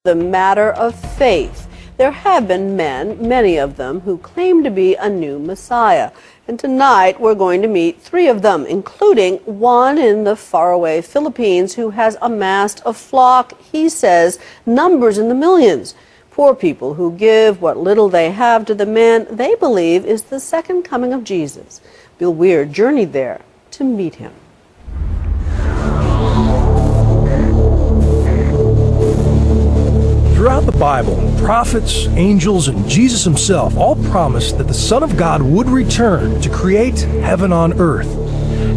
The matter of faith. There have been men, many of them, who claim to be a new Messiah. And tonight we're going to meet three of them, including one in the faraway Philippines who has amassed a flock, he says, numbers in the millions. Poor people who give what little they have to the man they believe is the second coming of Jesus. Bill Weir journeyed there to meet him. Throughout the Bible, prophets, angels, and Jesus himself all promised that the Son of God would return to create heaven on earth.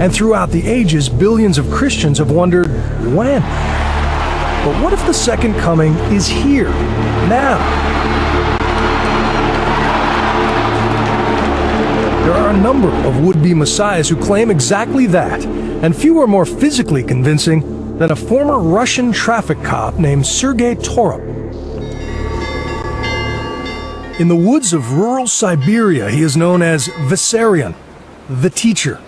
And throughout the ages, billions of Christians have wondered, when? But what if the second coming is here, now? There are a number of would-be messiahs who claim exactly that, and few are more physically convincing than a former Russian traffic cop named Sergei Torop. In the woods of rural Siberia, he is known as Vissarion, the teacher,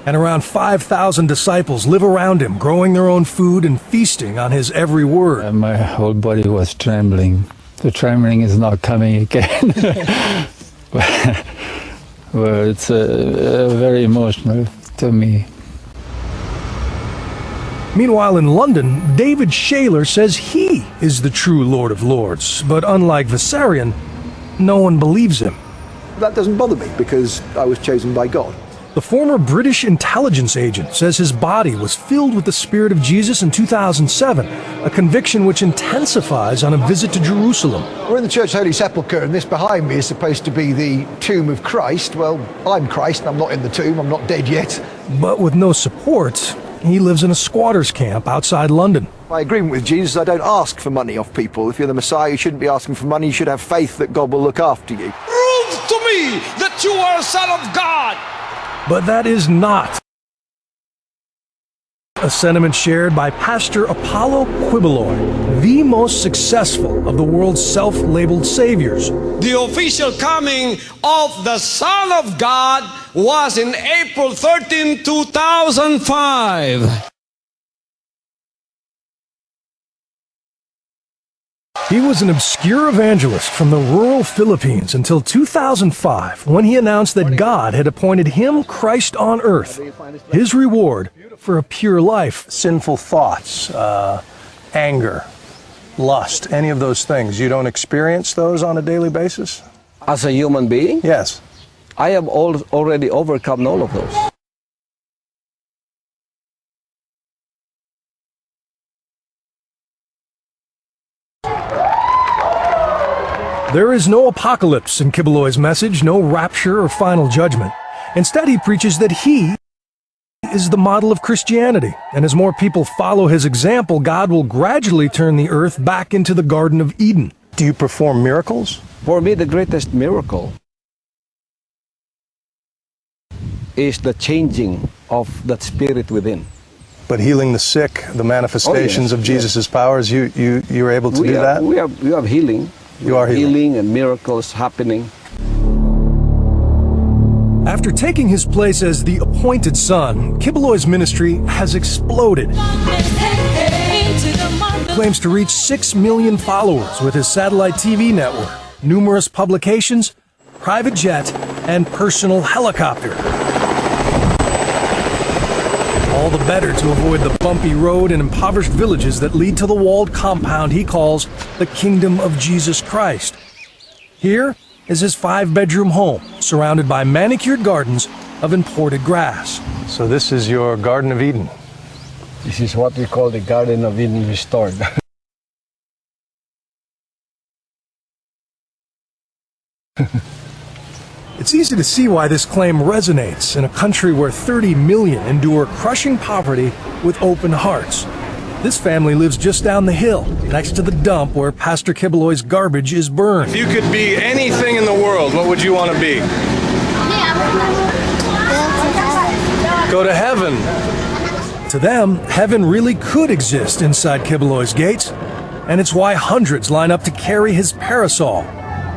and around 5,000 disciples live around him, growing their own food and feasting on his every word. My whole body was trembling. The trembling is not coming again. Well, it's very emotional to me. Meanwhile, in London, David Shaler says he is the true Lord of Lords, but unlike Vissarion, no one believes him. That doesn't bother me because I was chosen by God. The former British intelligence agent says his body was filled with the Spirit of Jesus in 2007, a conviction which intensifies on a visit to Jerusalem. We're in the Church Holy Sepulchre, and this behind me is supposed to be the tomb of Christ. Well, I'm Christ, and I'm not in the tomb, I'm not dead yet. But with no support, he lives in a squatter's camp outside London. My agreement with Jesus, I don't ask for money off people. If you're the Messiah, you shouldn't be asking for money. You should have faith that God will look after you. Prove to me that you are a son of God. But that is not a sentiment shared by Pastor Apollo Quiboloy, the most successful of the world's self-labeled saviors. The official coming of the Son of God was in April 13, 2005. He was an obscure evangelist from the rural Philippines until 2005, when he announced that God had appointed him Christ on earth, his reward for a pure life. Sinful thoughts, anger, lust, any of those things, you don't experience those on a daily basis? As a human being? Yes. I have already overcome all of those. There is no apocalypse in Quiboloy's message, no rapture or final judgment. Instead, he preaches that he is the model of Christianity, and as more people follow his example, God will gradually turn the earth back into the Garden of Eden. Do you perform miracles? For me, the greatest miracle is the changing of that spirit within. But healing the sick, the manifestations of Jesus' powers, you're able to do that? We have healing. You are healing and miracles happening. After taking his place as the appointed son, Quiboloy's ministry has exploded. He claims to reach 6 million followers with his satellite TV network, numerous publications, private jet, and personal helicopter. All the better to avoid the bumpy road and impoverished villages that lead to the walled compound he calls the Kingdom of Jesus Christ. Here is his 5-bedroom home, surrounded by manicured gardens of imported grass. So this is your Garden of Eden. This is what we call the Garden of Eden restored. It's easy to see why this claim resonates in a country where 30 million endure crushing poverty with open hearts. This family lives just down the hill, next to the dump where Pastor Quiboloy's garbage is burned. If you could be anything in the world, what would you want to be? Go to heaven. To them, heaven really could exist inside Quiboloy's gates, and it's why hundreds line up to carry his parasol.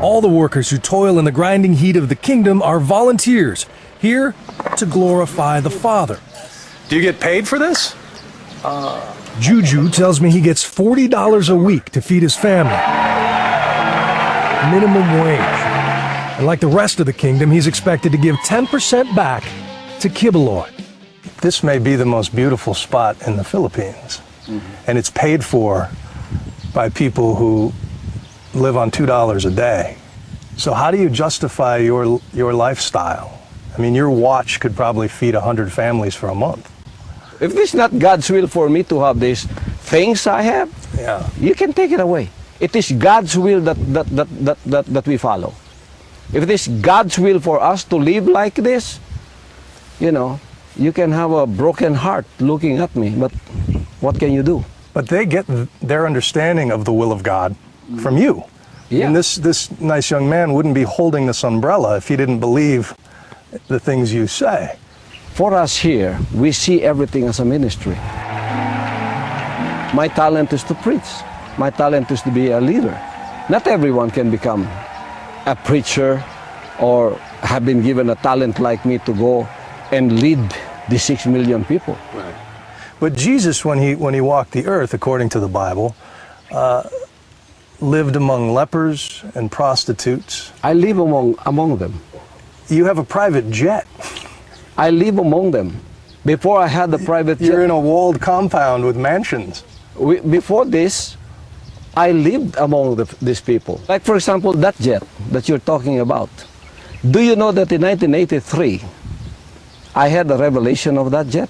All the workers who toil in the grinding heat of the kingdom are volunteers, here to glorify the Father. Do you get paid for this? Juju tells me he gets $40 a week to feed his family. Minimum wage. And like the rest of the kingdom, he's expected to give 10% back to Kibuloy. This may be the most beautiful spot in the Philippines. And it's paid for by people who live on $2 a day. So how do you justify your lifestyle? I mean, your watch could probably feed 100 families for a month. If it's not God's will for me to have these things I have, you can take it away. It is God's will that we follow. If it is God's will for us to live like this, you know, you can have a broken heart looking at me, but what can you do? But they get their understanding of the will of God from you. Yeah. And this nice young man wouldn't be holding this umbrella if he didn't believe the things you say. For us here, we see everything as a ministry. My talent is to preach. My talent is to be a leader. Not everyone can become a preacher or have been given a talent like me to go and lead the 6 million people. Right. But Jesus, when he walked the earth, according to the Bible, lived among lepers and prostitutes. I live among them. You have a private jet. I live among them. Before I had the private jet. You're in a walled compound with mansions. Before this, I lived among these people. Like, for example, that jet that you're talking about. Do you know that in 1983, I had a revelation of that jet?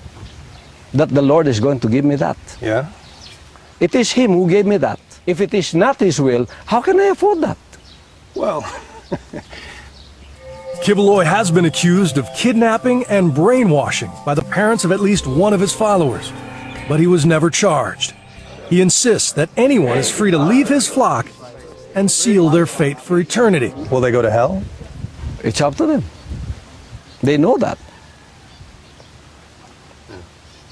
That the Lord is going to give me that. Yeah? It is Him who gave me that. If it is not His will, how can I afford that? Well, Kibuloy has been accused of kidnapping and brainwashing by the parents of at least one of his followers, but he was never charged. He insists that anyone is free to leave his flock and seal their fate for eternity. Will they go to hell? It's up to them. They know that.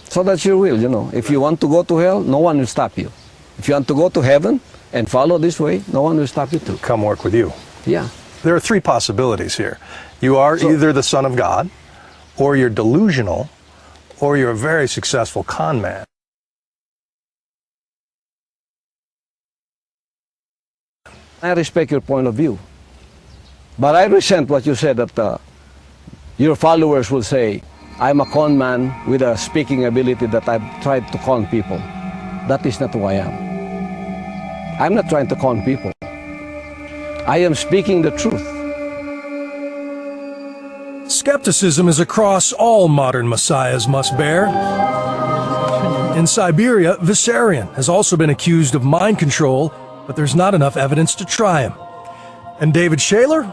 So that's your will, you know. If you want to go to hell, no one will stop you. If you want to go to heaven and follow this way, no one will stop you too. Come work with you. Yeah. There are three possibilities here. You are either the Son of God, or you're delusional, or you're a very successful con man. I respect your point of view. But I resent what you said that your followers will say, I'm a con man with a speaking ability that I've tried to con people. That is not who I am. I'm not trying to con people. I am speaking the truth. Skepticism is a cross all modern messiahs must bear. In Siberia, Vissarion has also been accused of mind control, but there's not enough evidence to try him. And David Shaler?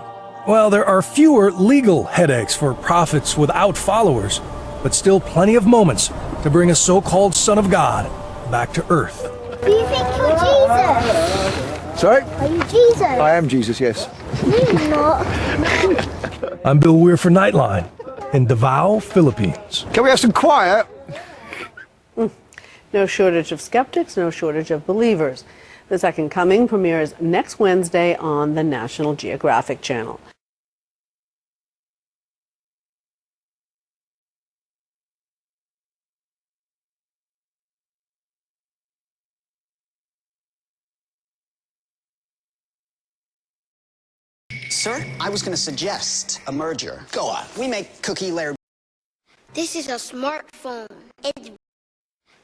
Well, there are fewer legal headaches for prophets without followers, but still plenty of moments to bring a so-called Son of God back to earth. Do you think you're Jesus? Sorry? Are you Jesus? I am Jesus, yes. No, you're not. I'm Bill Weir for Nightline in Davao, Philippines. Can we have some quiet? No shortage of skeptics, no shortage of believers. The Second Coming premieres next Wednesday on the National Geographic Channel. Sir, I was going to suggest a merger. Go on. We make cookie layer. This is a smartphone.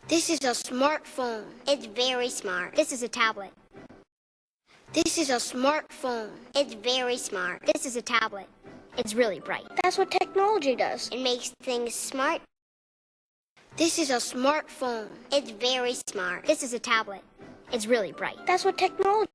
This is a smartphone. It's very smart. This is a tablet. This is a smartphone. It's very smart. This is a tablet. It's really bright. That's what technology does. It makes things smart. This is a smartphone. It's very smart. This is a tablet. It's really bright. That's what technology